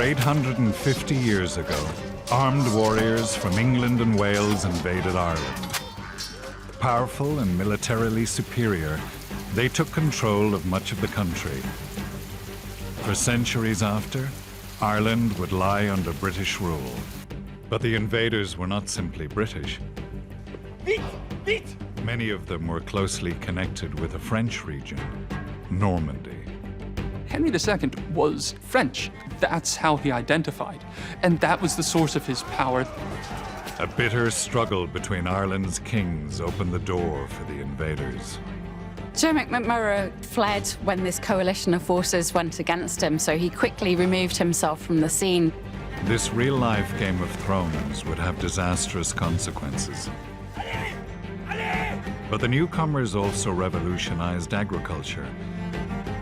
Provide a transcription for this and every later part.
Over 850 years ago, armed warriors from England and Wales invaded Ireland. Powerful and militarily superior, they took control of much of the country. For centuries after, Ireland would lie under British rule. But the invaders were not simply British. Many of them were closely connected with a French region, Normandy. Henry II was French. That's how he identified. And that was the source of his power. A bitter struggle between Ireland's kings opened the door for the invaders. Dermot McMurrough fled when this coalition of forces went against him, so he quickly removed himself from the scene. This real-life Game of Thrones would have disastrous consequences. But the newcomers also revolutionized agriculture,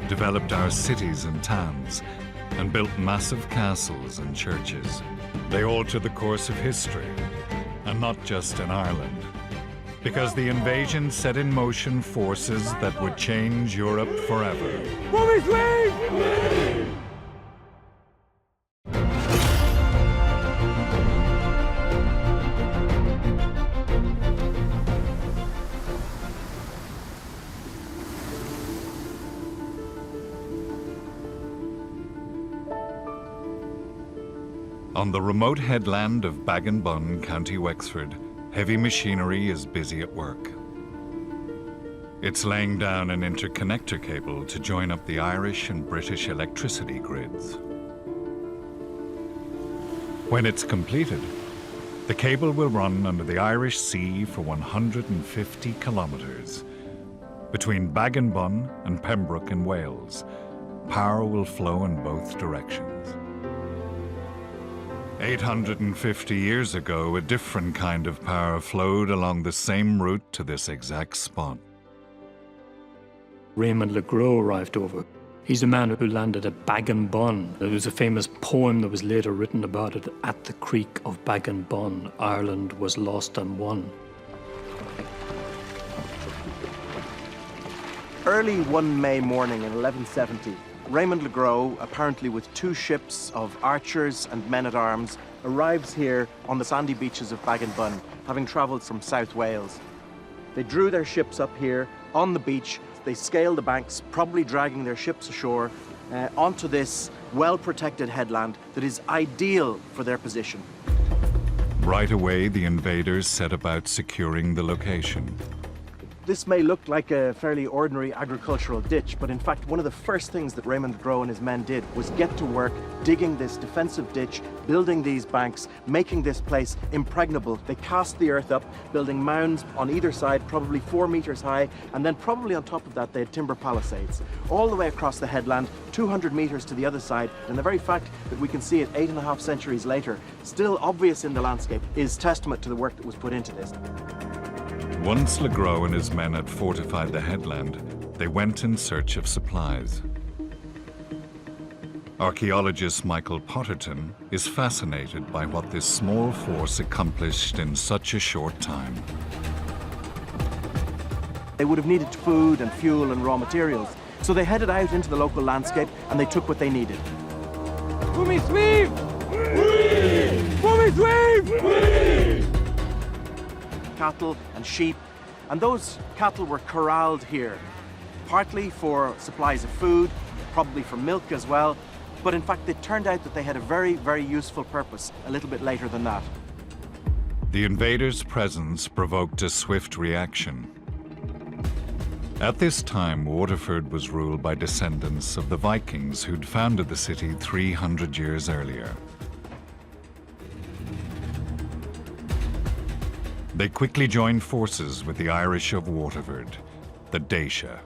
developed our cities and towns, and built massive castles and churches. They altered the course of history, and not just in Ireland, because the invasion set in motion forces that would change Europe forever. On the remote headland of Bag-and-Bun, County Wexford, heavy machinery is busy at work. It's laying down an interconnector cable to join up the Irish and British electricity grids. When it's completed, the cable will run under the Irish Sea for 150 kilometers. Between Bag-and-Bun and Pembroke in Wales, power will flow in both directions. 850 years ago, a different kind of power flowed along the same route to this exact spot. Raymond Le Gros arrived over. He's the man who landed at Bag-and-Bun. There was a famous poem that was later written about it. At the creek of Bag-and-Bun, Ireland was lost and won. Early one May morning in 1170, Raymond Le Gros, apparently with 2 ships of archers and men-at-arms, arrives here on the sandy beaches of Bag-and-Bun, having travelled from South Wales. They drew their ships up here on the beach. They scaled the banks, probably dragging their ships ashore onto this well-protected headland that is ideal for their position. Right away, the invaders set about securing the location. This may look like a fairly ordinary agricultural ditch, but in fact, one of the first things that Raymond Le Gros and his men did was get to work digging this defensive ditch, building these banks, making this place impregnable. They cast the earth up, building mounds on either side, probably 4 meters high, and then probably on top of that, they had timber palisades. All the way across the headland, 200 meters to the other side, and the very fact that we can see it 8.5 centuries later, still obvious in the landscape, is testament to the work that was put into this. Once Le Gros and his men had fortified the headland, they went in search of supplies. Archaeologist Michael Potterton is fascinated by what this small force accomplished in such a short time. They would have needed food and fuel and raw materials, so they headed out into the local landscape and they took what they needed. Cattle and sheep, and those cattle were corralled here, partly for supplies of food, probably for milk as well, but in fact it turned out that they had a very, very useful purpose a little bit later than that. The invaders' presence provoked a swift reaction. At this time, Waterford was ruled by descendants of the Vikings who'd founded the city 300 years earlier. They quickly joined forces with the Irish of Waterford, the Dacia.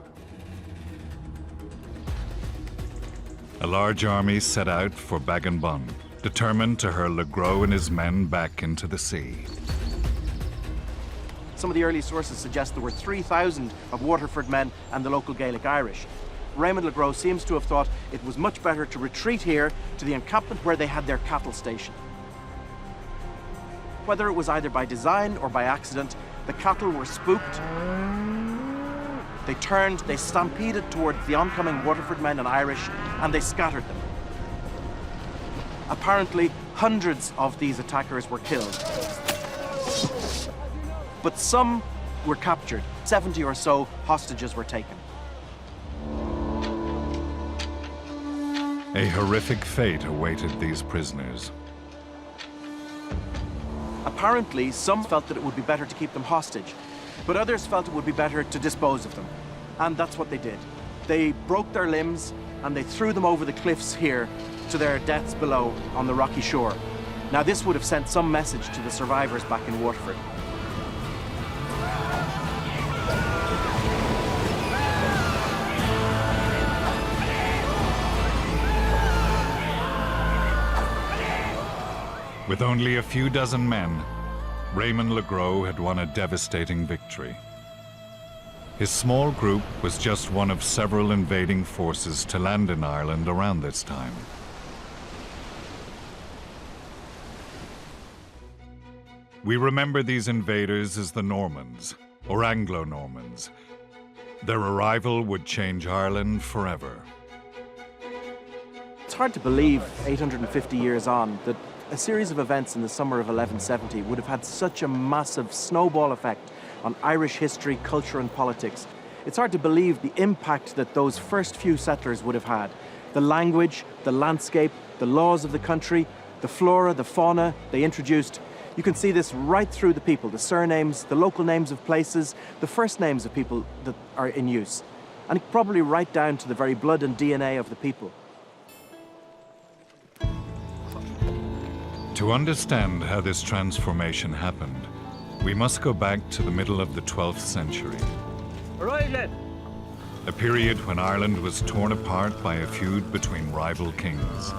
A large army set out for Bag-and-Bun, determined to hurl Le Gros and his men back into the sea. Some of the early sources suggest there were 3,000 of Waterford men and the local Gaelic Irish. Raymond Le Gros seems to have thought it was much better to retreat here to the encampment where they had their cattle station. Whether it was either by design or by accident, the cattle were spooked. They turned, they stampeded towards the oncoming Waterford men and Irish, and they scattered them. Apparently, hundreds of these attackers were killed. But some were captured. 70 or so hostages were taken. A horrific fate awaited these prisoners. Apparently, some felt that it would be better to keep them hostage, but others felt it would be better to dispose of them. And that's what they did. They broke their limbs and they threw them over the cliffs here to their deaths below on the rocky shore. Now, this would have sent some message to the survivors back in Waterford. With only a few dozen men, Raymond Le Gros had won a devastating victory. His small group was just one of several invading forces to land in Ireland around this time. We remember these invaders as the Normans, or Anglo-Normans. Their arrival would change Ireland forever. It's hard to believe, 850 years on, that a series of events in the summer of 1170 would have had such a massive snowball effect on Irish history, culture and politics. It's hard to believe the impact that those first few settlers would have had. The language, the landscape, the laws of the country, the flora, the fauna they introduced. You can see this right through the people, the surnames, the local names of places, the first names of people that are in use. And probably right down to the very blood and DNA of the people. To understand how this transformation happened, we must go back to the middle of the 12th century. A period when Ireland was torn apart by a feud between rival kings.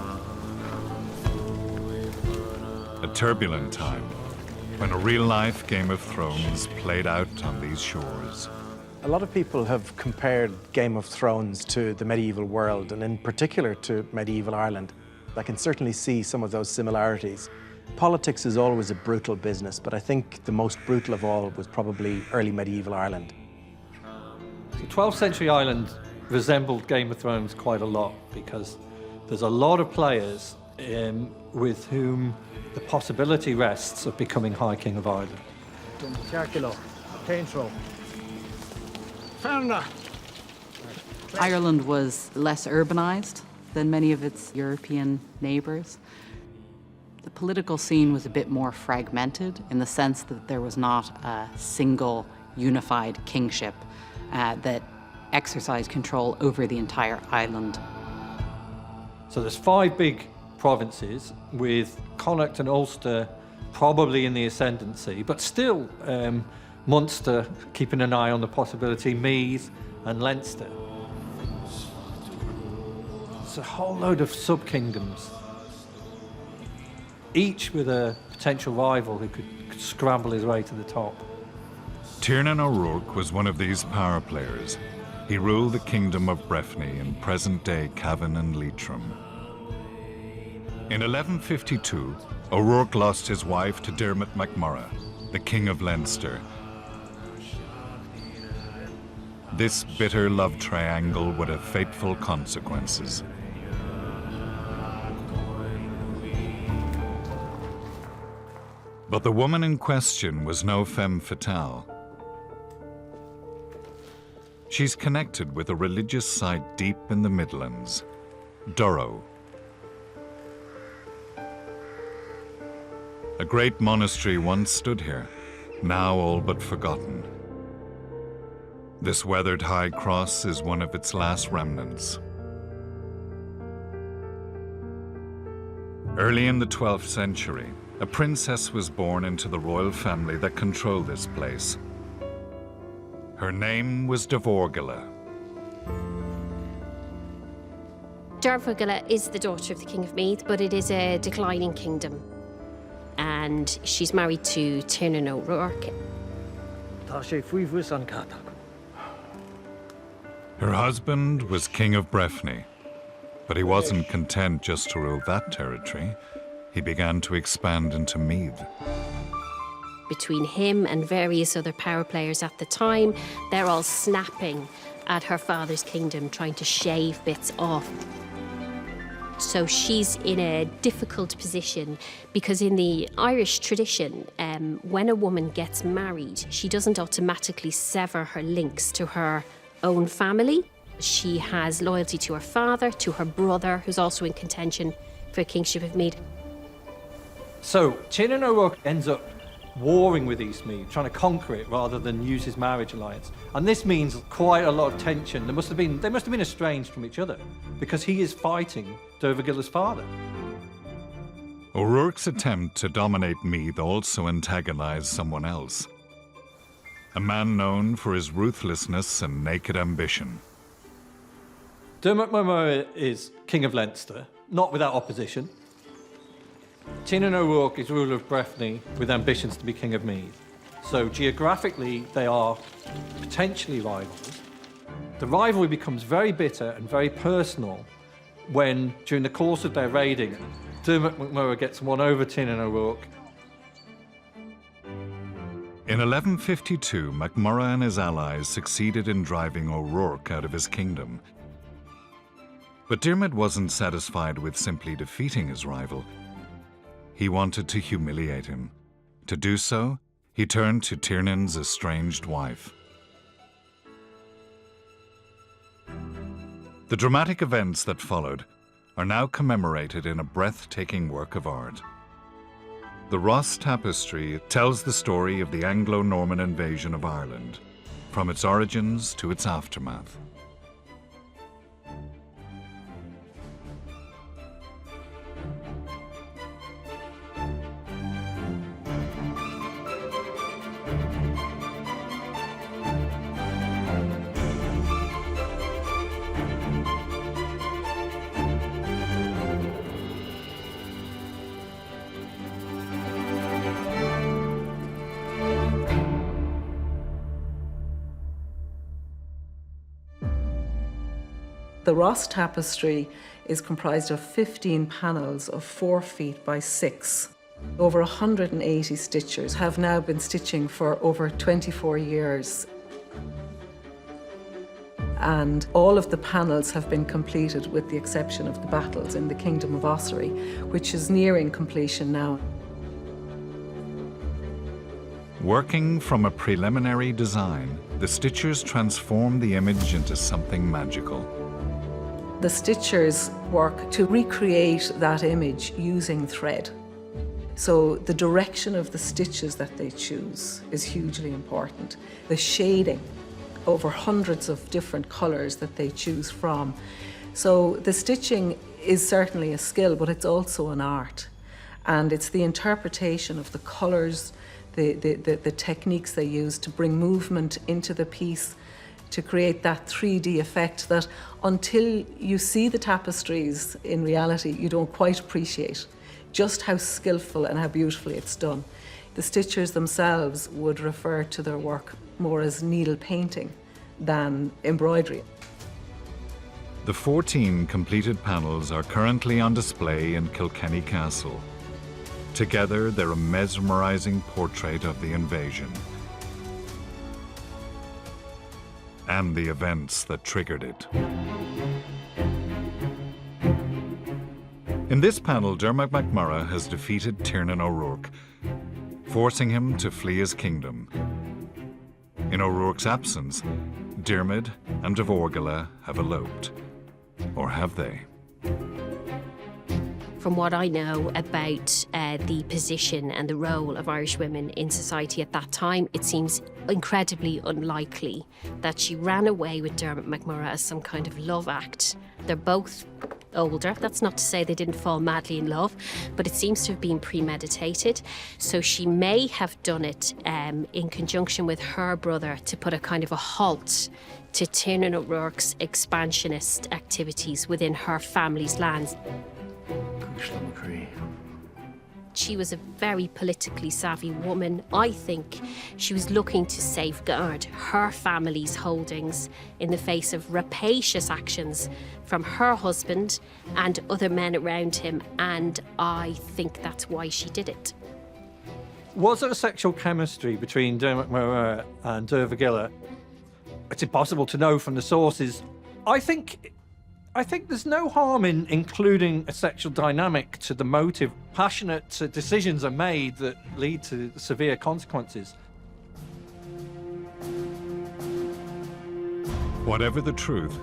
A turbulent time when a real-life Game of Thrones played out on these shores. A lot of people have compared Game of Thrones to the medieval world, and in particular to medieval Ireland. I can certainly see some of those similarities. Politics is always a brutal business, but I think the most brutal of all was probably early medieval Ireland. So 12th century Ireland resembled Game of Thrones quite a lot because there's a lot of players with whom the possibility rests of becoming High King of Ireland. Ireland was less urbanised than many of its European neighbours. The political scene was a bit more fragmented in the sense that there was not a single unified kingship that exercised control over the entire island. So there's 5 big provinces with Connacht and Ulster probably in the ascendancy, but still Munster keeping an eye on the possibility, Meath and Leinster. It's a whole load of sub-kingdoms, each with a potential rival who could scramble his way to the top. Tiernan O'Rourke was one of these power players. He ruled the kingdom of Breffni in present-day Cavan and Leitrim. In 1152, O'Rourke lost his wife to Dermot MacMurrough, the King of Leinster. This bitter love triangle would have fateful consequences. But the woman in question was no femme fatale. She's connected with a religious site deep in the Midlands, Durrow. A great monastery once stood here, now all but forgotten. This weathered high cross is one of its last remnants. Early in the 12th century, a princess was born into the royal family that controlled this place. Her name was Dervorgilla. Dervorgilla is the daughter of the King of Meath, but it is a declining kingdom. And she's married to Tiernan O'Rourke. Her husband was King of Breffni, but he wasn't content just to rule that territory. He began to expand into Meath. Between him and various other power players at the time, they're all snapping at her father's kingdom, trying to shave bits off. So she's in a difficult position because in the Irish tradition, when a woman gets married, she doesn't automatically sever her links to her own family. She has loyalty to her father, to her brother, who's also in contention for the kingship of Meath. So Tiernan O'Rourke ends up warring with Eastmeath, trying to conquer it rather than use his marriage alliance. And this means quite a lot of tension. They must have been estranged from each other because he is fighting Dervagilla's father. O'Rourke's attempt to dominate Meath also antagonized someone else. A man known for his ruthlessness and naked ambition. Dermot MacMurrough is King of Leinster, not without opposition. Tiernan O'Rourke is ruler of Breffni with ambitions to be King of Meath. So geographically, they are potentially rivals. The rivalry becomes very bitter and very personal when, during the course of their raiding, Dermot MacMurrough gets one over Tiernan O'Rourke. In 1152, MacMurrough and his allies succeeded in driving O'Rourke out of his kingdom. But Dermot wasn't satisfied with simply defeating his rival. He wanted to humiliate him. To do so, he turned to Tiernan's estranged wife. The dramatic events that followed are now commemorated in a breathtaking work of art. The Roche tapestry tells the story of the Anglo-Norman invasion of Ireland, from its origins to its aftermath. The Roche tapestry is comprised of 15 panels of 4 feet by 6. Over 180 stitchers have now been stitching for over 24 years. And all of the panels have been completed with the exception of the battles in the Kingdom of Ossory, which is nearing completion now. Working from a preliminary design, the stitchers transform the image into something magical. The stitchers work to recreate that image using thread. So the direction of the stitches that they choose is hugely important. The shading, over hundreds of different colours that they choose from. So the stitching is certainly a skill, but it's also an art. And it's the interpretation of the colours, the techniques they use to bring movement into the piece, to create that 3D effect that until you see the tapestries in reality, you don't quite appreciate just how skillful and how beautifully it's done. The stitchers themselves would refer to their work more as needle painting than embroidery. The 14 completed panels are currently on display in Kilkenny Castle. Together, they're a mesmerizing portrait of the invasion and the events that triggered it. In this panel, Dermot MacMurrough has defeated Tiernan O'Rourke, forcing him to flee his kingdom. In O'Rourke's absence, Dermot and Dervagill have eloped. Or have they? From what I know about the position and the role of Irish women in society at that time, it seems incredibly unlikely that she ran away with Dermot MacMurrough as some kind of love act. They're both older. That's not to say they didn't fall madly in love, but it seems to have been premeditated. So she may have done it in conjunction with her brother to put a kind of a halt to Tiernan O'Rourke's expansionist activities within her family's lands. She was a very politically savvy woman. I think she was looking to safeguard her family's holdings in the face of rapacious actions from her husband and other men around him, and I think that's why she did it. Was there a sexual chemistry between Dermot MacMurrough and Dervagill? It's impossible to know from the sources. I think I think there's no harm in including a sexual dynamic to the motive. Passionate decisions are made that lead to severe consequences. Whatever the truth,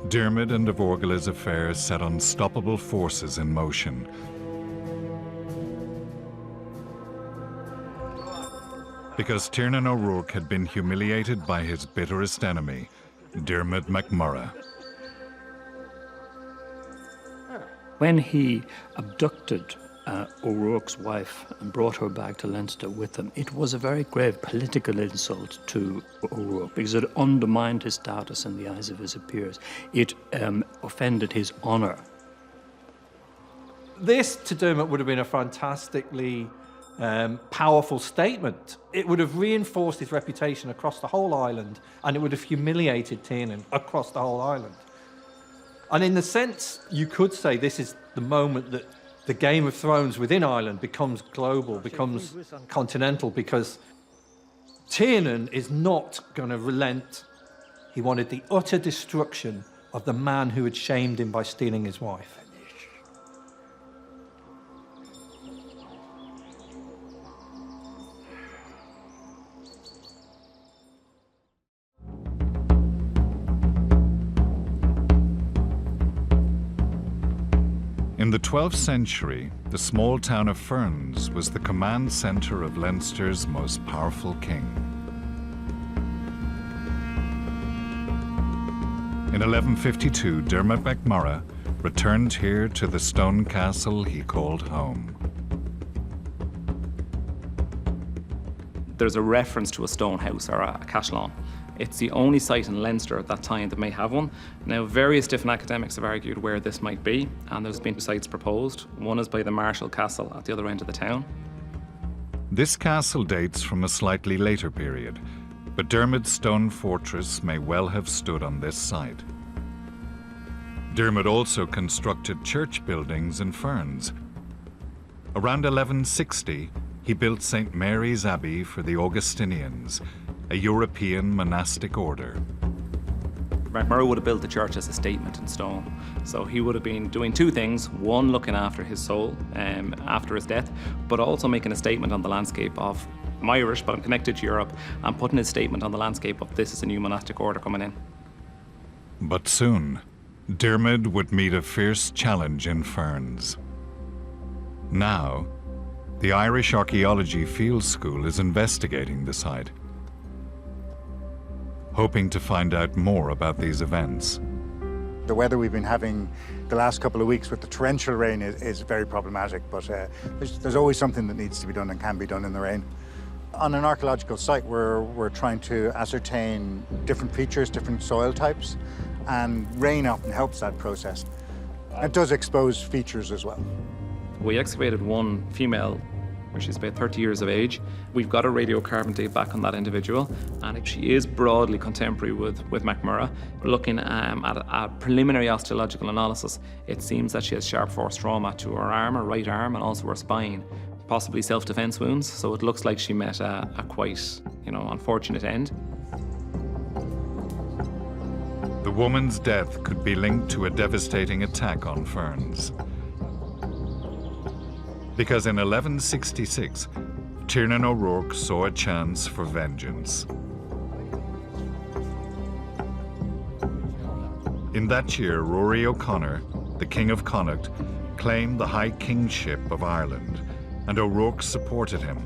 Diarmid and de Vorgala's affair set unstoppable forces in motion. Because Tiernan O'Rourke had been humiliated by his bitterest enemy, Diarmid MacMurrough. When he abducted O'Rourke's wife and brought her back to Leinster with him, it was a very grave political insult to O'Rourke because it undermined his status in the eyes of his peers. It offended his honour. This, to Dermot, would have been a fantastically powerful statement. It would have reinforced his reputation across the whole island, and it would have humiliated Tiernan across the whole island. And in the sense, you could say this is the moment that the Game of Thrones within Ireland becomes global, becomes continental, because Tiernan is not going to relent. He wanted the utter destruction of the man who had shamed him by stealing his wife. In the 12th century, the small town of Ferns was the command centre of Leinster's most powerful king. In 1152, Diarmid MacMurrough returned here to the stone castle he called home. There's a reference to a stone house or a castle. It's the only site in Leinster at that time that may have one. Now, various different academics have argued where this might be, and there's been two sites proposed. One is by the Marshall Castle at the other end of the town. This castle dates from a slightly later period, but Diarmid's stone fortress may well have stood on this site. Diarmid also constructed church buildings in Ferns. Around 1160, he built St. Mary's Abbey for the Augustinians, a European monastic order. MacMurrough would have built the church as a statement in stone. So he would have been doing two things. One, looking after his soul after his death, but also making a statement on the landscape of, I'm Irish, but I'm connected to Europe, and putting his statement on the landscape of this is a new monastic order coming in. But soon, Diarmid would meet a fierce challenge in Ferns. Now, the Irish Archaeology Field School is investigating the site, hoping to find out more about these events. The weather we've been having the last couple of weeks with the torrential rain is very problematic, but there's always something that needs to be done and can be done in the rain. On an archaeological site, we're trying to ascertain different features, different soil types, and rain often helps that process. It does expose features as well. We excavated one female, she's about 30 years of age. We've got a radiocarbon date back on that individual, and she is broadly contemporary with MacMurrough. Looking at a preliminary osteological analysis, it seems that she has sharp force trauma to her arm, her right arm, and also her spine, possibly self-defense wounds, so it looks like she met a quite, unfortunate end. The woman's death could be linked to a devastating attack on Ferns. Because in 1166, Tiernan O'Rourke saw a chance for vengeance. In that year, Rory O'Connor, the King of Connacht, claimed the High Kingship of Ireland, and O'Rourke supported him.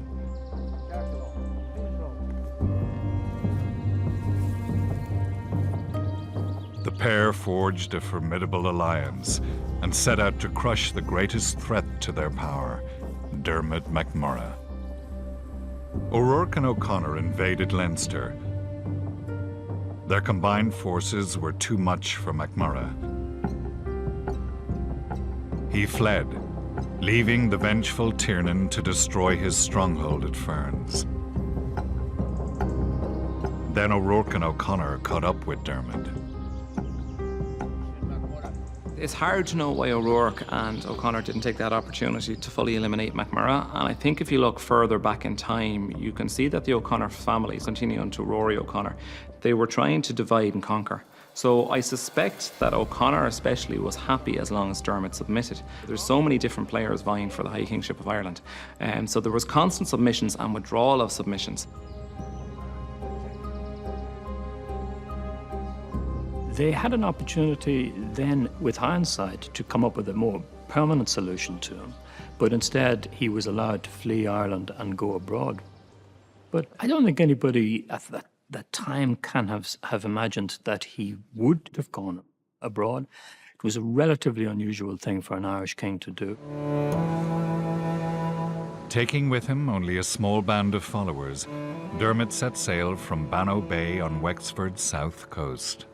The pair forged a formidable alliance and set out to crush the greatest threat to their power, Diarmid MacMurrough. O'Rourke and O'Connor invaded Leinster. Their combined forces were too much for MacMurrough. He fled, leaving the vengeful Tiernan to destroy his stronghold at Ferns. Then O'Rourke and O'Connor caught up with Diarmid. It's hard to know why O'Rourke and O'Connor didn't take that opportunity to fully eliminate MacMurrough, and I think if you look further back in time, you can see that the O'Connor families, continuing to Rory O'Connor, they were trying to divide and conquer. So I suspect that O'Connor especially was happy as long as Dermot submitted. There's so many different players vying for the High Kingship of Ireland. So there was constant submissions and withdrawal of submissions. They had an opportunity then, with hindsight, to come up with a more permanent solution to him, but instead he was allowed to flee Ireland and go abroad. But I don't think anybody at that time can have imagined that he would have gone abroad. It was a relatively unusual thing for an Irish king to do. Taking with him only a small band of followers, Dermot set sail from Bannow Bay on Wexford's south coast.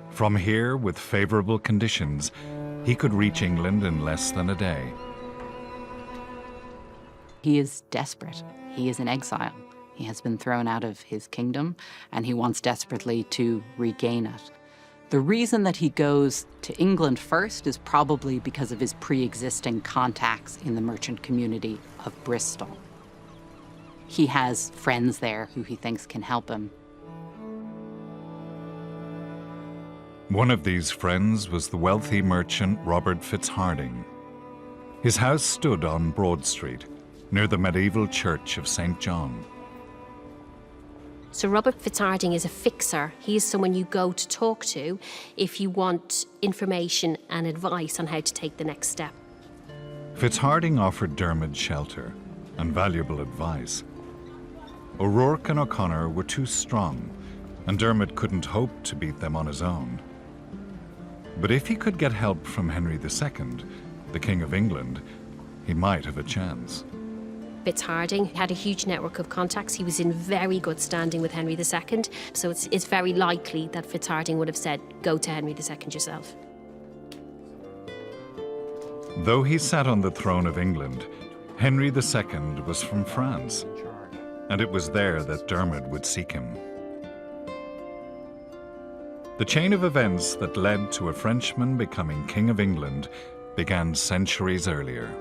From here, with favourable conditions, he could reach England in less than a day. He is desperate. He is in exile. He has been thrown out of his kingdom, and he wants desperately to regain it. The reason that he goes to England first is probably because of his pre-existing contacts in the merchant community of Bristol. He has friends there who he thinks can help him. One of these friends was the wealthy merchant Robert Fitzharding. His house stood on Broad Street, near the medieval church of St. John. So Robert Fitzharding is a fixer. He is someone you go to talk to if you want information and advice on how to take the next step. Fitzharding offered Dermot shelter and valuable advice. O'Rourke and O'Connor were too strong, and Dermot couldn't hope to beat them on his own. But if he could get help from Henry II, the King of England, he might have a chance. Fitzharding had a huge network of contacts. He was in very good standing with Henry II, so it's very likely that Fitzharding would have said, go to Henry II yourself. Though he sat on the throne of England, Henry II was from France, and it was there that Dermot would seek him. The chain of events that led to a Frenchman becoming King of England began centuries earlier.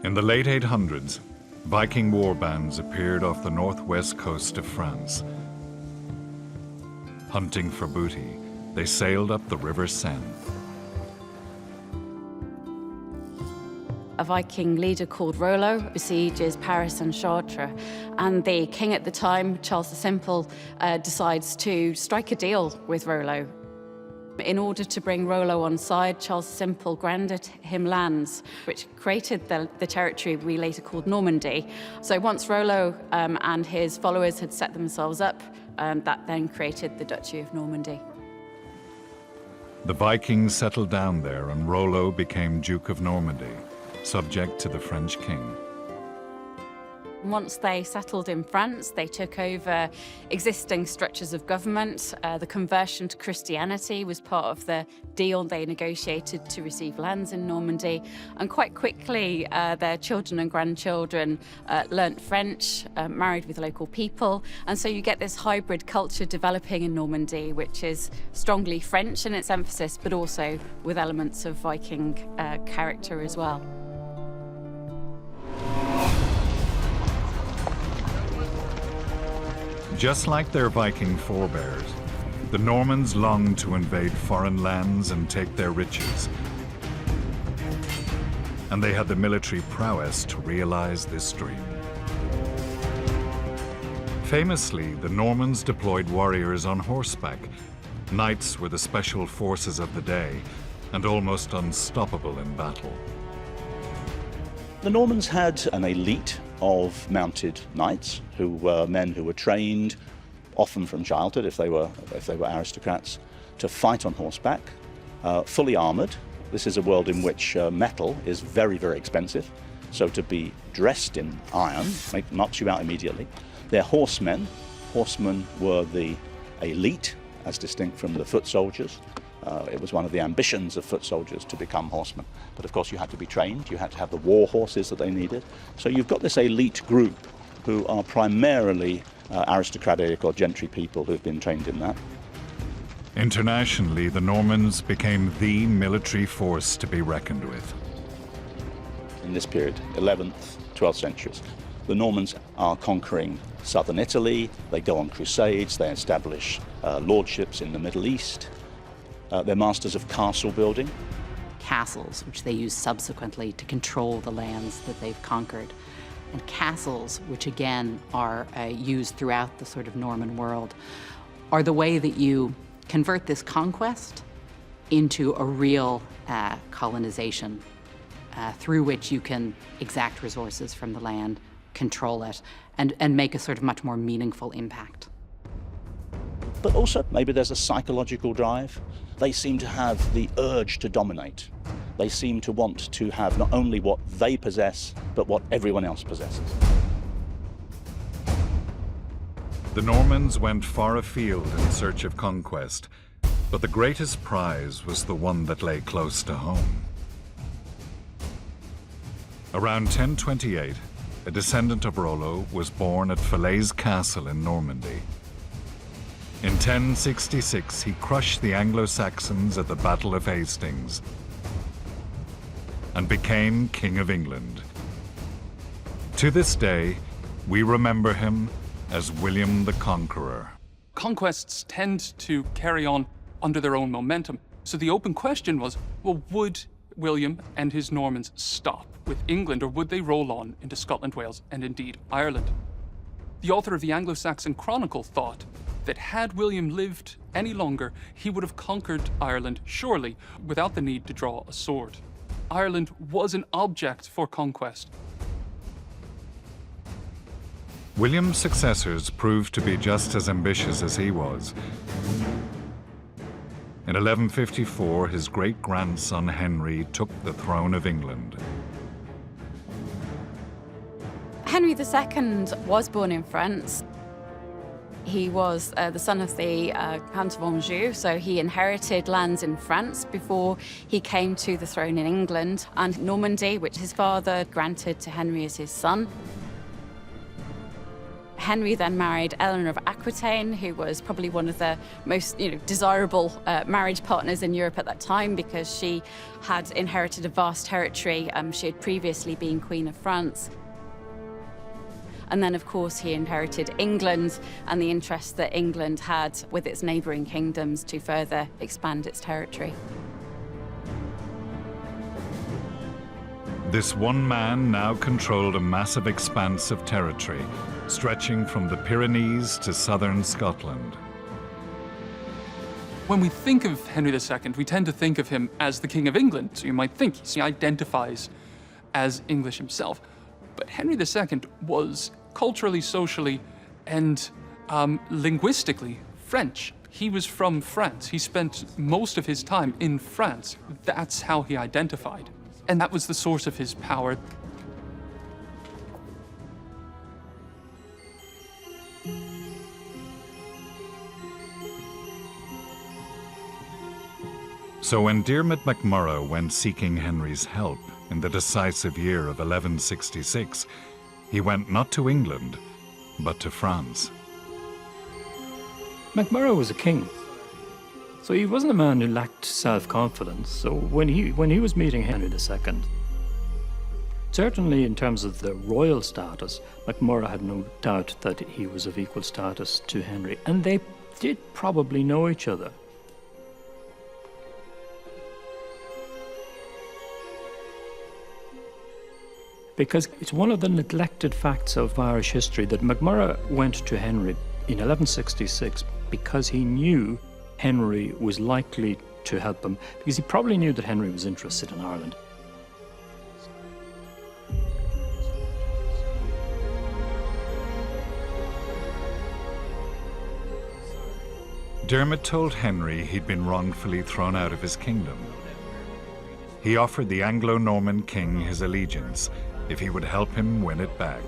In the late 800s, Viking war bands appeared off the northwest coast of France. Hunting for booty, they sailed up the River Seine. A Viking leader called Rollo besieges Paris and Chartres, and the king at the time, Charles the Simple, decides to strike a deal with Rollo. In order to bring Rollo on side, Charles the Simple granted him lands, which created the territory we later called Normandy. So once Rollo and his followers had set themselves up, that then created the Duchy of Normandy. The Vikings settled down there, and Rollo became Duke of Normandy, subject to the French king. Once they settled in France, they took over existing structures of government. The conversion to Christianity was part of the deal they negotiated to receive lands in Normandy. And quite quickly, their children and grandchildren learnt French, married with local people. And so you get this hybrid culture developing in Normandy, which is strongly French in its emphasis, but also with elements of Viking character as well. Just like their Viking forebears, the Normans longed to invade foreign lands and take their riches. And they had the military prowess to realize this dream. Famously, the Normans deployed warriors on horseback. Knights were the special forces of the day and almost unstoppable in battle. The Normans had an elite of mounted knights who were men who were trained, often from childhood if they were aristocrats, to fight on horseback, fully armoured. This is a world in which metal is very, very expensive, so to be dressed in iron knocks you out immediately. They're horsemen. Horsemen were the elite, as distinct from the foot soldiers. It was one of the ambitions of foot soldiers to become horsemen. But of course you had to be trained, you had to have the war horses that they needed. So you've got this elite group who are primarily aristocratic or gentry people who've been trained in that. Internationally, the Normans became the military force to be reckoned with. In this period, 11th, 12th centuries. The Normans are conquering southern Italy, they go on crusades, they establish lordships in the Middle East. They're masters of castle building. Castles, which they use subsequently to control the lands that they've conquered. And castles, which again are used throughout the sort of Norman world, are the way that you convert this conquest into a real colonization through which you can exact resources from the land, control it, and make a sort of much more meaningful impact. But also, maybe there's a psychological drive. They seem to have the urge to dominate. They seem to want to have not only what they possess, but what everyone else possesses. The Normans went far afield in search of conquest, but the greatest prize was the one that lay close to home. Around 1028, a descendant of Rollo was born at Falaise Castle in Normandy. In 1066, he crushed the Anglo-Saxons at the Battle of Hastings and became King of England. To this day, we remember him as William the Conqueror. Conquests tend to carry on under their own momentum. So the open question was, well, would William and his Normans stop with England, or would they roll on into Scotland, Wales, and indeed Ireland? The author of the Anglo-Saxon Chronicle thought that had William lived any longer, he would have conquered Ireland, surely, without the need to draw a sword. Ireland was an object for conquest. William's successors proved to be just as ambitious as he was. In 1154, his great-grandson Henry took the throne of England. Henry II was born in France. He was the son of the Count of Anjou, so he inherited lands in France before he came to the throne in England, and Normandy, which his father granted to Henry as his son. Henry then married Eleanor of Aquitaine, who was probably one of the most desirable marriage partners in Europe at that time, because she had inherited a vast territory. She had previously been Queen of France. And then, of course, he inherited England and the interest that England had with its neighbouring kingdoms to further expand its territory. This one man now controlled a massive expanse of territory, stretching from the Pyrenees to southern Scotland. When we think of Henry II, we tend to think of him as the King of England. So you might think he identifies as English himself. But Henry II was culturally, socially, and linguistically French. He was from France. He spent most of his time in France. That's how he identified. And that was the source of his power. So when Diarmaid MacMurrough went seeking Henry's help in the decisive year of 1166, he went not to England, but to France. MacMurrough was a king, so he wasn't a man who lacked self-confidence. So when he was meeting Henry II, certainly in terms of the royal status, MacMurrough had no doubt that he was of equal status to Henry, and they did probably know each other. Because it's one of the neglected facts of Irish history that MacMurrough went to Henry in 1166 because he knew Henry was likely to help him, because he probably knew that Henry was interested in Ireland. Diarmaid told Henry he'd been wrongfully thrown out of his kingdom. He offered the Anglo-Norman king his allegiance if he would help him win it back.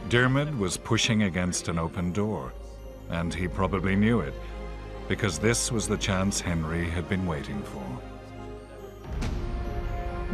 Diarmaid was pushing against an open door, and he probably knew it, because this was the chance Henry had been waiting for.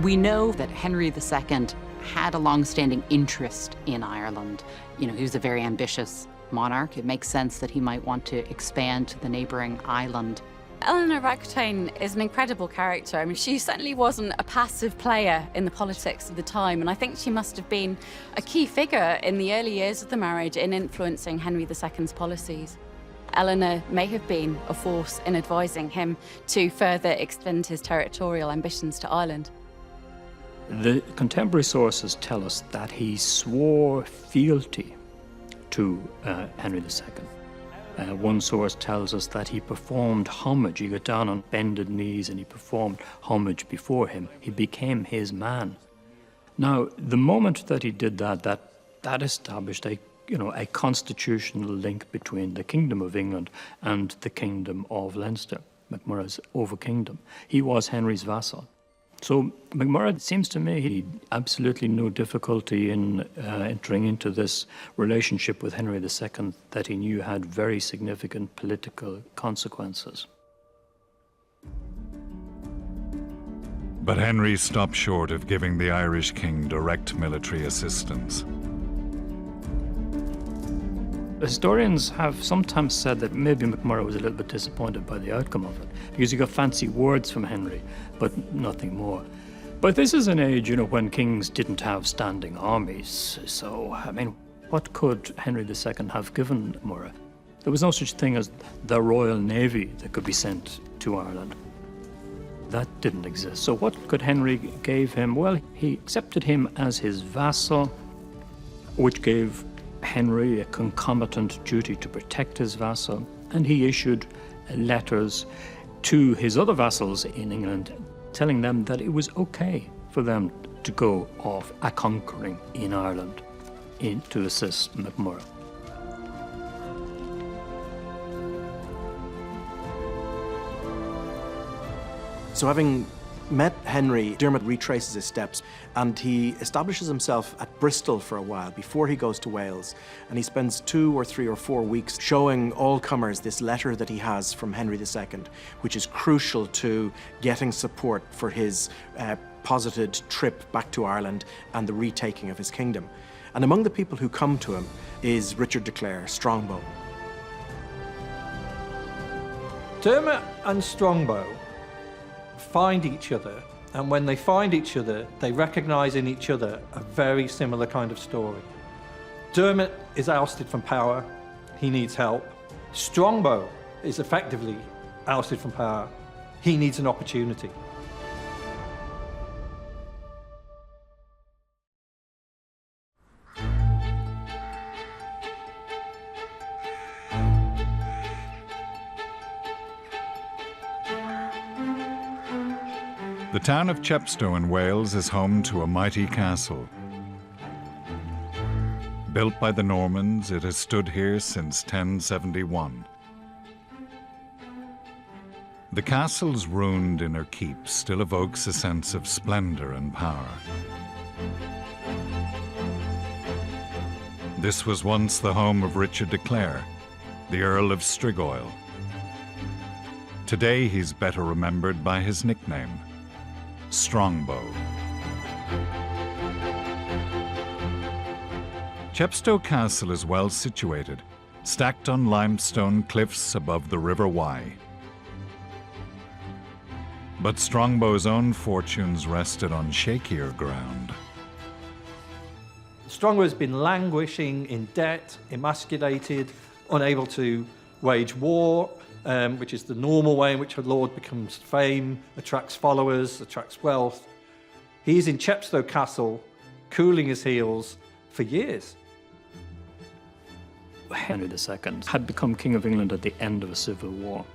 We know that Henry II had a long-standing interest in Ireland. He was a very ambitious monarch. It makes sense that he might want to expand to the neighboring island. Eleanor of Aquitaine is an incredible character. I mean, she certainly wasn't a passive player in the politics of the time, and I think she must have been a key figure in the early years of the marriage in influencing Henry II's policies. Eleanor may have been a force in advising him to further extend his territorial ambitions to Ireland. The contemporary sources tell us that he swore fealty to Henry II. One source tells us that he performed homage. He got down on bended knees and he performed homage before him. He became his man. Now, the moment that he did that, that established a constitutional link between the Kingdom of England and the Kingdom of Leinster, MacMurrough's over-kingdom. He was Henry's vassal. So MacMurrough, it seems to me, he had absolutely no difficulty in entering into this relationship with Henry II that he knew had very significant political consequences. But Henry stopped short of giving the Irish king direct military assistance. Historians have sometimes said that maybe MacMurrough was a little bit disappointed by the outcome of it, because he got fancy words from Henry, but nothing more. But this is an age, when kings didn't have standing armies. So, I mean, what could Henry II have given MacMurrough? There was no such thing as the Royal Navy that could be sent to Ireland. That didn't exist. So what could Henry give him? Well, he accepted him as his vassal, which gave Henry a concomitant duty to protect his vassal, and he issued letters to his other vassals in England telling them that it was okay for them to go off a-conquering in Ireland to assist MacMurrough. So having met Henry, Dermot retraces his steps and he establishes himself at Bristol for a while before he goes to Wales, and he spends 2 or 3 or 4 weeks showing all comers this letter that he has from Henry II, which is crucial to getting support for his posited trip back to Ireland and the retaking of his kingdom. And among the people who come to him is Richard de Clare, Strongbow. Dermot and Strongbow find each other, and when they find each other, they recognise in each other a very similar kind of story. Dermot is ousted from power, he needs help. Strongbow is effectively ousted from power, he needs an opportunity. The town of Chepstow in Wales is home to a mighty castle. Built by the Normans, it has stood here since 1071. The castle's ruined inner keep still evokes a sense of splendor and power. This was once the home of Richard de Clare, the Earl of Striggoil. Today he's better remembered by his nickname, Strongbow. Chepstow Castle is well situated, stacked on limestone cliffs above the River Wye. But Strongbow's own fortunes rested on shakier ground. Strongbow has been languishing in debt, emasculated, unable to wage war, which is the normal way in which a lord becomes fame, attracts followers, attracts wealth. He's in Chepstow Castle, cooling his heels for years. Henry II had become King of England at the end of a civil war.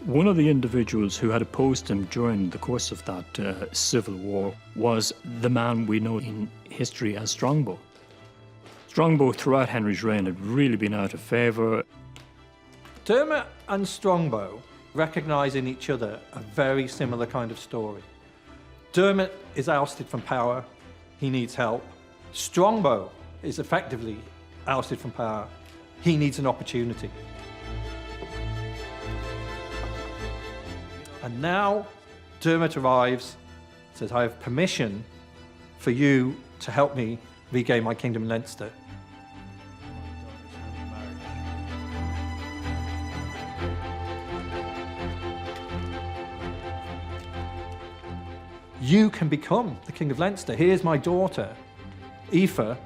One of the individuals who had opposed him during the course of that civil war was the man we know in history as Strongbow. Strongbow, throughout Henry's reign, had really been out of favour. Dermot and Strongbow recognise in each other a very similar kind of story. Dermot is ousted from power, he needs help. Strongbow is effectively ousted from power, he needs an opportunity. And now Dermot arrives, says, I have permission for you to help me regain my kingdom in Leinster. you can become the King of Leinster. Here's my daughter, Aoife.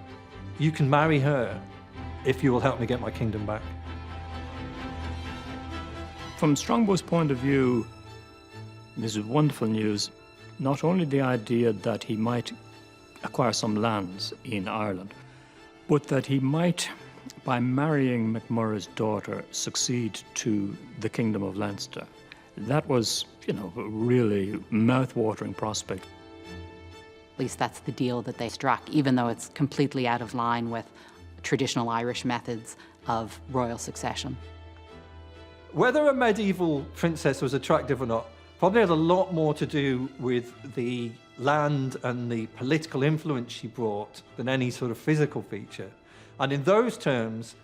You can marry her if you will help me get my kingdom back. From Strongbow's point of view, this is wonderful news. Not only the idea that he might acquire some lands in Ireland, but that he might, by marrying MacMurrough's daughter, succeed to the Kingdom of Leinster. That was, a really mouth-watering prospect. At least that's the deal that they struck, even though it's completely out of line with traditional Irish methods of royal succession. Whether a medieval princess was attractive or not probably had a lot more to do with the land and the political influence she brought than any sort of physical feature. And in those terms,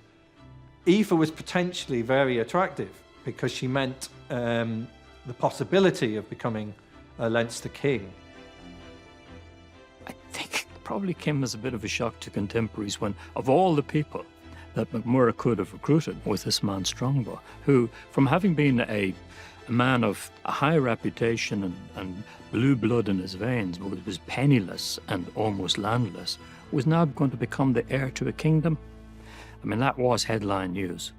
Aoife was potentially very attractive because she meant the possibility of becoming a Leinster king. I think it probably came as a bit of a shock to contemporaries when, of all the people that MacMurrough could have recruited, was this man Strongbow, who, from having been a man of a high reputation and blue blood in his veins, but was penniless and almost landless, was now going to become the heir to a kingdom. I mean, that was headline news.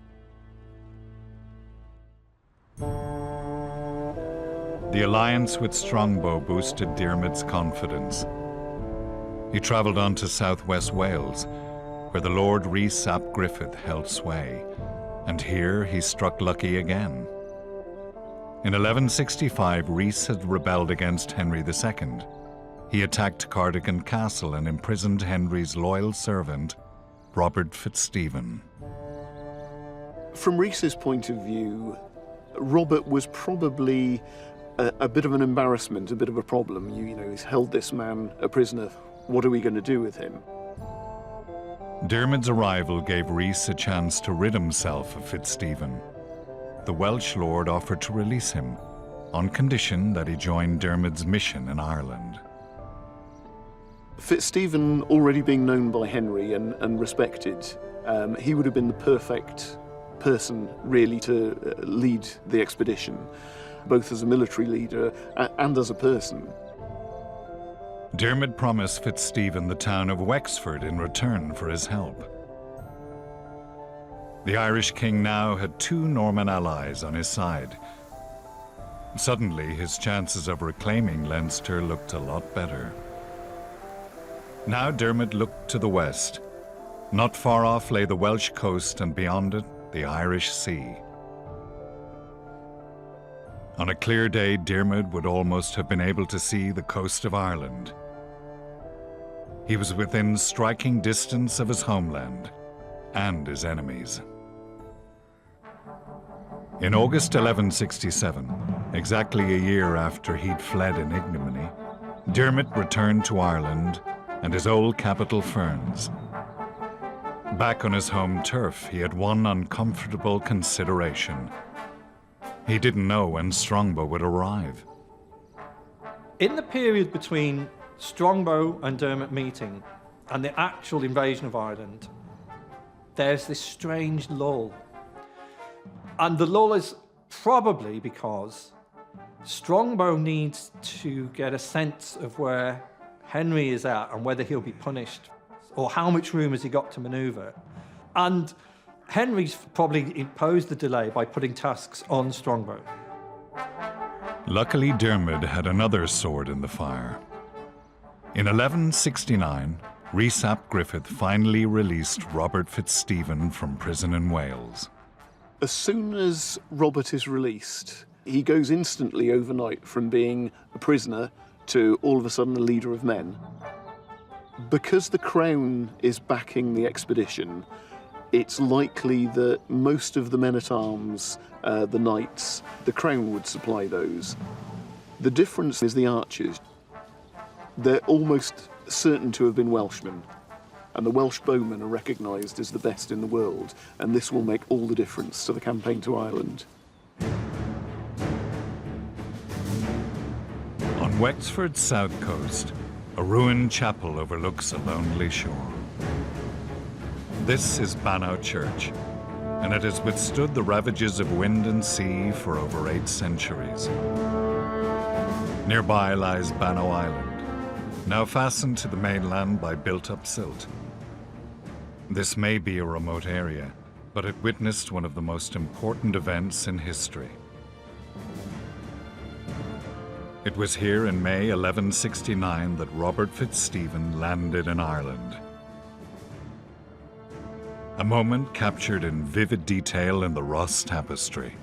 The alliance with Strongbow boosted Diarmaid's confidence. He travelled on to southwest Wales, where the Lord Rhys ap Griffith held sway, and here he struck lucky again. In 1165, Rhys had rebelled against Henry II. He attacked Cardigan Castle and imprisoned Henry's loyal servant, Robert Fitzstephen. From Rhys's point of view, Robert was probably a bit of an embarrassment, a bit of a problem. He's held this man a prisoner. What are we going to do with him? Diarmaid's arrival gave Rhys a chance to rid himself of Fitzstephen. The Welsh lord offered to release him, on condition that he joined Diarmaid's mission in Ireland. Fitzstephen, already being known by Henry and respected, he would have been the perfect person, really, to lead the expedition, both as a military leader and as a person. Diarmaid promised Fitzstephen the town of Wexford in return for his help. The Irish king now had 2 Norman allies on his side. Suddenly, his chances of reclaiming Leinster looked a lot better. Now Diarmaid looked to the west. Not far off lay the Welsh coast, and beyond it, the Irish Sea. On a clear day, Diarmaid would almost have been able to see the coast of Ireland. He was within striking distance of his homeland and his enemies. In August 1167, exactly a year after he'd fled in ignominy, Diarmaid returned to Ireland and his old capital Ferns. Back on his home turf, he had one uncomfortable consideration. He didn't know when Strongbow would arrive. In the period between Strongbow and Diarmaid meeting and the actual invasion of Ireland, there's this strange lull. And the lull is probably because Strongbow needs to get a sense of where Henry is at and whether he'll be punished or how much room has he got to manoeuvre. And Henry's probably imposed the delay by putting tasks on Strongbow. Luckily, Diarmaid had another sword in the fire. In 1169, Rhys ap Griffith finally released Robert Fitzstephen from prison in Wales. As soon as Robert is released, he goes instantly overnight from being a prisoner to all of a sudden a leader of men. Because the Crown is backing the expedition, it's likely that most of the men-at-arms, the knights, the Crown would supply those. The difference is the archers. They're almost certain to have been Welshmen, and the Welsh bowmen are recognised as the best in the world, and this will make all the difference to the campaign to Ireland. On Wexford's south coast, a ruined chapel overlooks a lonely shore. This is Bannow Church, and it has withstood the ravages of wind and sea for over 8 centuries. Nearby lies Bannow Island, now fastened to the mainland by built-up silt. This may be a remote area, but it witnessed one of the most important events in history. It was here in May 1169 that Robert Fitzstephen landed in Ireland. A moment captured in vivid detail in the Roche tapestry.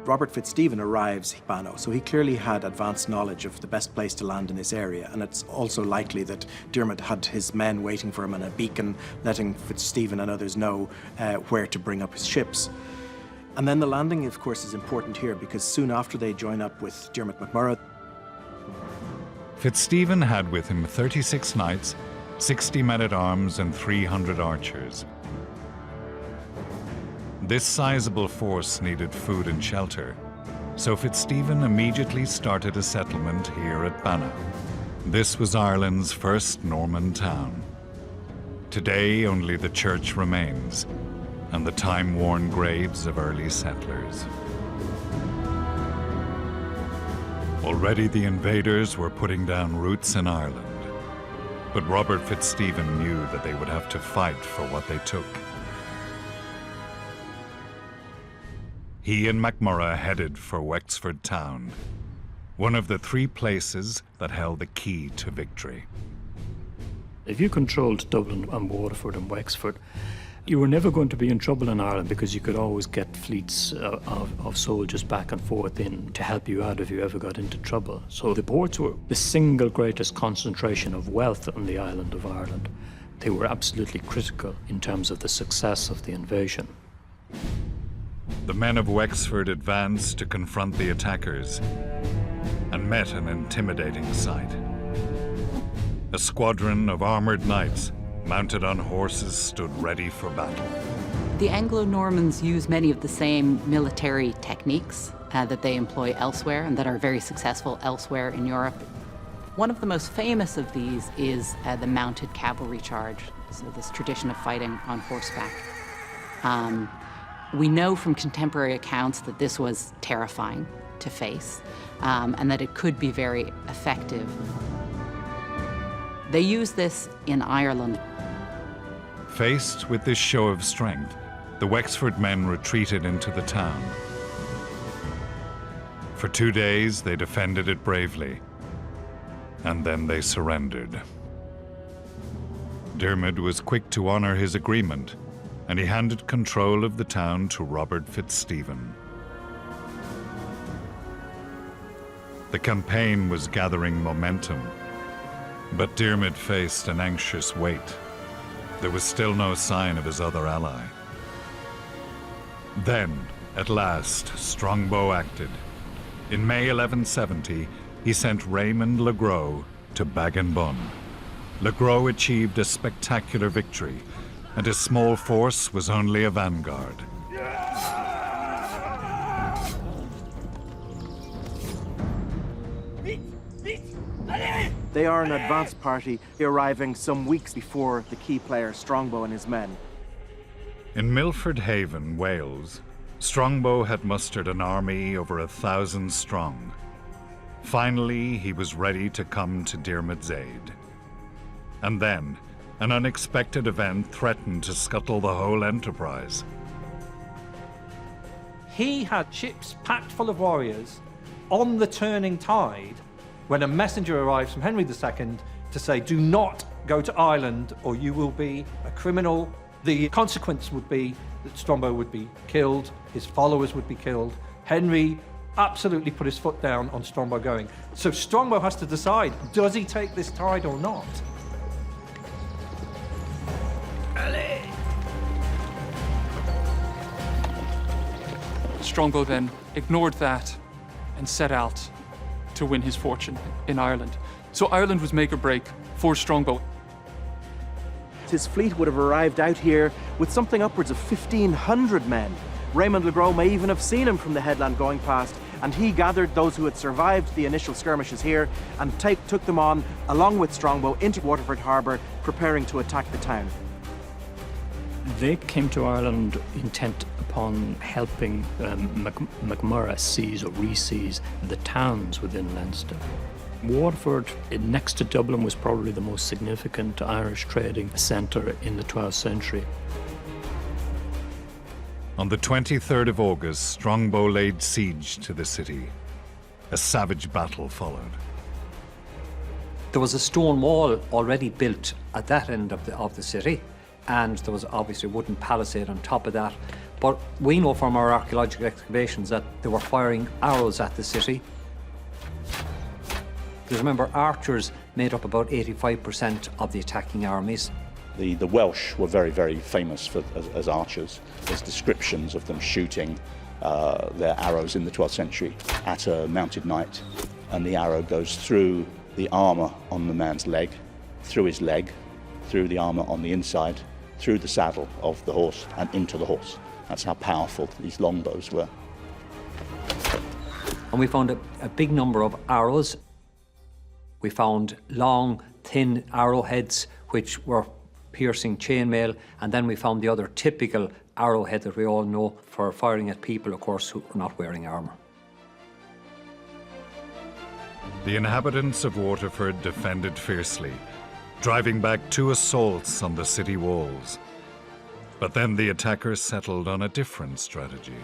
Robert Fitzstephen arrives in Bannow, so he clearly had advanced knowledge of the best place to land in this area, and it's also likely that Diarmid had his men waiting for him on a beacon, letting Fitzstephen and others know where to bring up his ships. And then the landing, of course, is important here because soon after they join up with Diarmid MacMurrough. Fitzstephen had with him 36 knights, 60 men-at-arms and 300 archers. This sizable force needed food and shelter, so Fitzstephen immediately started a settlement here at Bannow. This was Ireland's first Norman town. Today, only the church remains, and the time-worn graves of early settlers. Already the invaders were putting down roots in Ireland, but Robert Fitzstephen knew that they would have to fight for what they took. He and MacMurrough headed for Wexford town, one of the 3 places that held the key to victory. If you controlled Dublin and Waterford and Wexford, you were never going to be in trouble in Ireland because you could always get fleets of soldiers back and forth in to help you out if you ever got into trouble. So the ports were the single greatest concentration of wealth on the island of Ireland. They were absolutely critical in terms of the success of the invasion. The men of Wexford advanced to confront the attackers and met an intimidating sight. A squadron of armored knights mounted on horses stood ready for battle. The Anglo-Normans use many of the same military techniques that they employ elsewhere and that are very successful elsewhere in Europe. One of the most famous of these is the mounted cavalry charge, so this tradition of fighting on horseback. We know from contemporary accounts that this was terrifying to face and that it could be very effective. They use this in Ireland. Faced with this show of strength, the Wexford men retreated into the town. For 2 days, they defended it bravely, and then they surrendered. Diarmid was quick to honor his agreement, and he handed control of the town to Robert Fitzstephen. The campaign was gathering momentum, but Diarmid faced an anxious wait. There was still no sign of his other ally. Then, at last, Strongbow acted. In May 1170, he sent Raymond le Gros to Baginbun. Le Gros achieved a spectacular victory, and his small force was only a vanguard. They are an advance party, arriving some weeks before the key player Strongbow and his men. In Milford Haven, Wales, Strongbow had mustered an army over 1,000 strong. Finally, he was ready to come to Diarmid's aid. And then, an unexpected event threatened to scuttle the whole enterprise. He had ships packed full of warriors on the turning tide when a messenger arrives from Henry II to say, do not go to Ireland or you will be a criminal. The consequence would be that Strongbow would be killed, his followers would be killed. Henry absolutely put his foot down on Strongbow going. So Strongbow has to decide, does he take this tide or not? Strongbow then ignored that and set out to win his fortune in Ireland. So Ireland was make or break for Strongbow. His fleet would have arrived out here with something upwards of 1,500 men. Raymond le Gros may even have seen him from the headland going past, and he gathered those who had survived the initial skirmishes here and took them on, along with Strongbow, into Waterford harbour, preparing to attack the town. They came to Ireland intent upon helping MacMurrough seize or re-seize the towns within Leinster. Waterford, next to Dublin, was probably the most significant Irish trading centre in the 12th century. On the 23rd of August, Strongbow laid siege to the city. A savage battle followed. There was a stone wall already built at that end of the city, and there was obviously a wooden palisade on top of that. But we know from our archaeological excavations that they were firing arrows at the city. Because remember, archers made up about 85% of the attacking armies. The Welsh were very, very famous as archers. There's descriptions of them shooting their arrows in the 12th century at a mounted knight, and the arrow goes through the armour on the man's leg, through his leg, through the armour on the inside, through the saddle of the horse and into the horse. That's how powerful these longbows were. And we found a big number of arrows. We found long, thin arrowheads which were piercing chainmail, and then we found the other typical arrowhead that we all know for firing at people, of course, who were not wearing armour. The inhabitants of Waterford defended fiercely, driving back 2 assaults on the city walls. But then the attackers settled on a different strategy.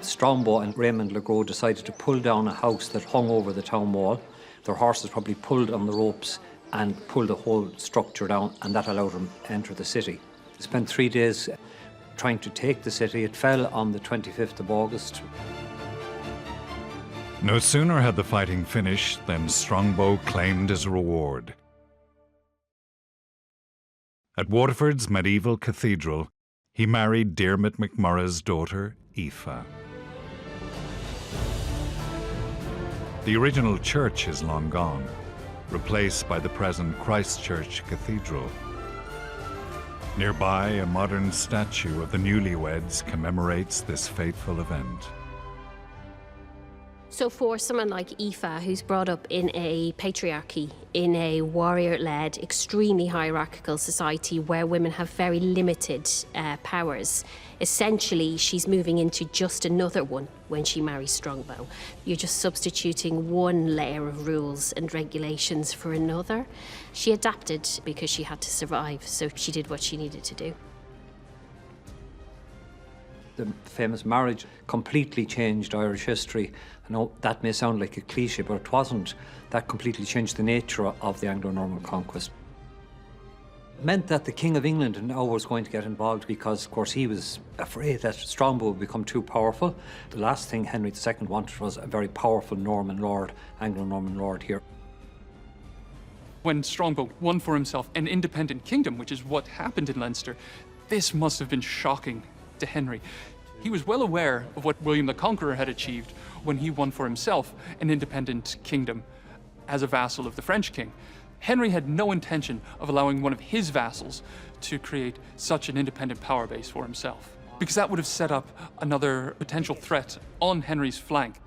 Strongbow and Raymond le Gros decided to pull down a house that hung over the town wall. Their horses probably pulled on the ropes and pulled the whole structure down, and that allowed them to enter the city. They spent 3 days trying to take the city. It fell on the 25th of August. No sooner had the fighting finished than Strongbow claimed his reward. At Waterford's medieval cathedral, he married Diarmaid MacMurrough's daughter, Aoife. The original church is long gone, replaced by the present Christ Church Cathedral. Nearby, a modern statue of the newlyweds commemorates this fateful event. So for someone like Aoife, who's brought up in a patriarchy, in a warrior-led, extremely hierarchical society where women have very limited powers, essentially she's moving into just another one when she marries Strongbow. You're just substituting one layer of rules and regulations for another. She adapted because she had to survive, so she did what she needed to do. The famous marriage completely changed Irish history. I know that may sound like a cliche, but it wasn't. That completely changed the nature of the Anglo-Norman conquest. It meant that the King of England now was going to get involved because, of course, he was afraid that Strongbow would become too powerful. The last thing Henry II wanted was a very powerful Norman lord, Anglo-Norman lord here. When Strongbow won for himself an independent kingdom, which is what happened in Leinster, this must have been shocking to Henry. He was well aware of what William the Conqueror had achieved when he won for himself an independent kingdom as a vassal of the French king. Henry had no intention of allowing one of his vassals to create such an independent power base for himself, because that would have set up another potential threat on Henry's flank.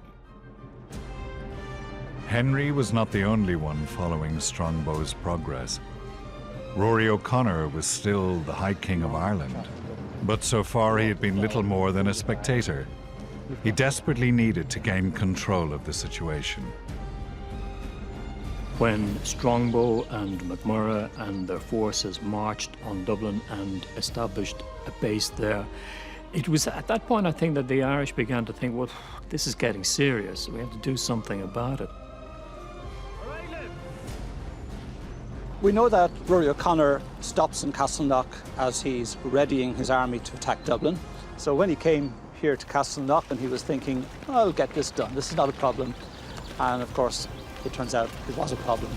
Henry was not the only one following Strongbow's progress. Rory O'Connor was still the High King of Ireland, but so far he had been little more than a spectator. He desperately needed to gain control of the situation. When Strongbow and MacMurrough and their forces marched on Dublin and established a base there, it was at that point, I think, that the Irish began to think, well, this is getting serious. We have to do something about it. We know that Rory O'Connor stops in Castleknock as he's readying his army to attack Dublin. So when he came here to Castleknock, and he was thinking, I'll get this done, this is not a problem. And of course, it turns out it was a problem.